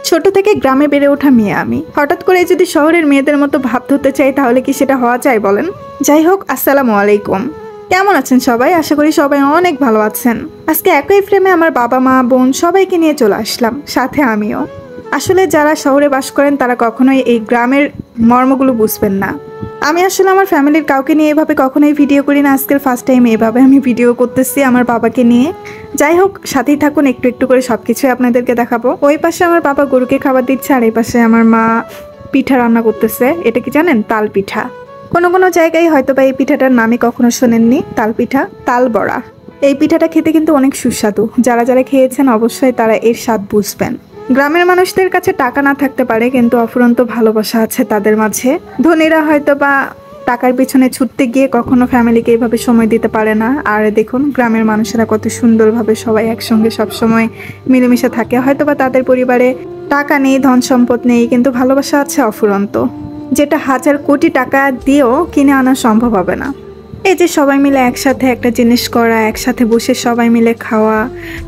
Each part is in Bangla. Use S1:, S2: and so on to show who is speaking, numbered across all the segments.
S1: ছোট থেকে গ্রামে বেড়ে ওঠা মেয়ে আমি, হঠাৎ করে যদি শহরের মেয়েদের মতো ভাব ধরতে চাই তাহলে কি সেটা হওয়া যায় বলেন? যাই হোক, আসসালামু আলাইকুম। কেমন আছেন সবাই? আশা করি সবাই অনেক ভালো আছেন। আজকে একই ফ্রেমে আমার বাবা মা বোন সবাইকে নিয়ে চলে আসলাম, সাথে আমিও। আসলে যারা শহরে বাস করেন তারা কখনোই এই গ্রামের মর্মগুলো বুঝবেন না। আমি আসলে আমার ফ্যামিলির কাউকে নিয়ে এভাবে কখনোই ভিডিও করি না, আজকের ফার্স্ট টাইম এভাবে আমি ভিডিও করতেছি আমার বাবাকে নিয়ে। যাই হোক, সাথেই থাকুন, একটু একটু করে সবকিছুই আপনাদেরকে দেখাবো। ওই পাশে আমার বাবা গরুকে খাবার দিচ্ছে আর এই পাশে আমার মা পিঠা রান্না করতেছে। এটা কি জানেন? তাল পিঠা। কোনো কোনো জায়গায় হয়তো বা এই পিঠাটার নামই কখনো শোনেননি, তাল পিঠা, তাল বড়া। এই পিঠাটা খেতে কিন্তু অনেক সুস্বাদু। যারা যারা খেয়েছেন অবশ্যই তারা এর স্বাদ বুঝবেন। গ্রামের মানুষদের কাছে টাকা না থাকতে পারে, কিন্তু অফুরন্ত ভালোবাসা আছে তাদের মাঝে। ধনীরা হয়তো বা টাকার পিছনে ছুটতে গিয়ে কখনো ফ্যামিলিকে এইভাবে সময় দিতে পারে না। আর দেখুন গ্রামের মানুষেরা কত সুন্দরভাবে সবাই একসঙ্গে সবসময় মিলেমিশে থাকে। হয়তো বা তাদের পরিবারে টাকা নেই, ধন সম্পদ নেই, কিন্তু ভালোবাসা আছে অফুরন্ত, যেটা হাজার কোটি টাকা দিয়েও কিনে আনা সম্ভব হবে না। এই যে সবাই মিলে একসাথে একটা জিনিস করা, একসাথে বসে সবাই মিলে খাওয়া,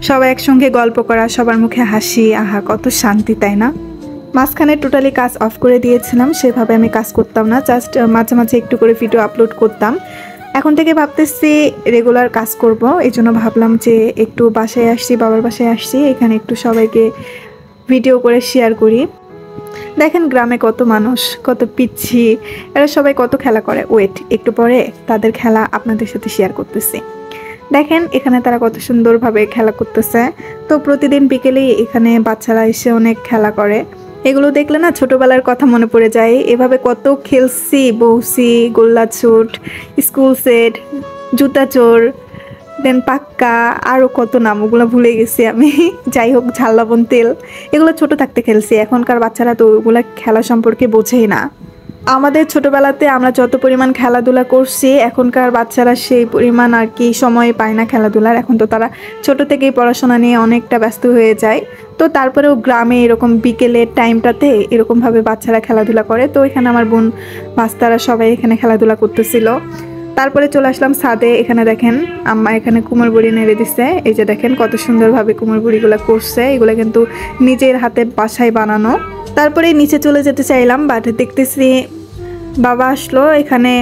S1: সবাই একসঙ্গে গল্প করা, সবার মুখে হাসি, আহা কত শান্তি, তাই না? মাঝখানে টোটালি কাজ অফ করে দিয়েছিলাম, সেভাবে আমি কাজ করতাম না, জাস্ট মাঝে মাঝে একটু করে ভিডিও আপলোড করতাম। এখন থেকে ভাবতেছি রেগুলার কাজ করব। এই জন্য ভাবলাম যে একটু বাসায় আসছি, বাবার বাসায় আসছি, এখানে একটু সবাইকে ভিডিও করে শেয়ার করি। দেখেন গ্রামে কত মানুষ, কত পিচ্ছি, এরা সবাই কত খেলা করে। ওয়েট, একটু পরে তাদের খেলা আপনাদের সাথে শেয়ার করতেছি। দেখেন এখানে তারা কত সুন্দরভাবে খেলা করতেছে। তো প্রতিদিন বিকেলেই এখানে বাচ্চারা এসে অনেক খেলা করে। এগুলো দেখলে না ছোটবেলার কথা মনে পড়ে যায়। এভাবে কত খেলছি, বউসি, গোল্লা ছুট, স্কুল সেট, জুতা চোর, দেন পাক্কা, আরও কত নাম, ওগুলো ভুলে গেছি আমি। যাই হোক, ঝাল লবণ তেল, এগুলো ছোট থাকতে খেলছি। এখনকার বাচ্চারা তো ওগুলো খেলা সম্পর্কে বোঝেই না। আমাদের ছোটবেলাতে আমরা যত পরিমাণ খেলাধুলা করছি, এখনকার বাচ্চারা সেই পরিমাণ আর কি সময় পায় না খেলাধুলার। এখন তো তারা ছোট থেকেই পড়াশোনা নিয়ে অনেকটা ব্যস্ত হয়ে যায়। তো তারপরেও গ্রামে এরকম বিকেলের টাইমটাতে এরকমভাবে বাচ্চারা খেলাধুলা করে। তো এখানে আমার বোন বাচ্চারা সবাই এখানে খেলাধুলা করতেছিল। তারপরে চলে আসলাম ছাদে। এখানে দেখেন আম্মা এখানে কুমড়ো বড়ি নেড়ে দিচ্ছে। এই যে দেখেন কত সুন্দরভাবে কুমড়ো বড়িগুলো করছে। এগুলো কিন্তু নিজের হাতে বাসায় বানানো। তারপরে নিচে চলে যেতে চাইলাম, বাট দেখতেছি বাবা আসলো। এখানে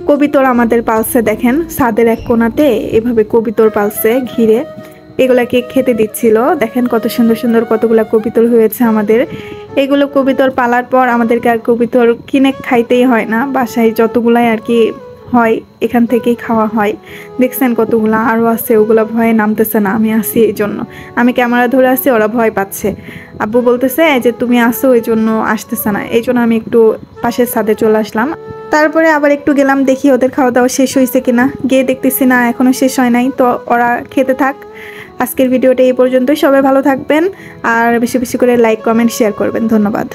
S1: কবিতর আমাদের পালছে, দেখেন ছাদের এক কোণাতে এভাবে কবিতর পালছে ঘিরে, এগুলাকে খেতে দিচ্ছিল। দেখেন কত সুন্দর সুন্দর কতগুলা কবিতর হয়েছে আমাদের। এগুলো কবিতর পালার পর আমাদেরকে আর কবিতর কিনে খাইতেই হয় না, বাসায় যতগুলাই আর কি হয় এখান থেকেই খাওয়া হয়। দেখছেন কতগুলা আরও আছে, ওগুলো ভয়ে নামতেছে না, আমি আসি এই জন্য। আমি ক্যামেরা ধরে আসি, ওরা ভয় পাচ্ছে। আব্বু বলতেছে যে তুমি আসো, এই জন্য আসতেছে না। এই জন্য আমি একটু পাশের ছাদে চলে আসলাম। তারপরে আবার একটু গেলাম, দেখি ওদের খাওয়া দাওয়া শেষ হয়েছে কিনা। গিয়ে দেখতেছি না, এখনও শেষ হয় নাই। তো ওরা খেতে থাক। আজকের ভিডিওটা এই পর্যন্তই। সবাই ভালো থাকবেন আর বেশি বেশি করে লাইক, কমেন্ট, শেয়ার করবেন। ধন্যবাদ।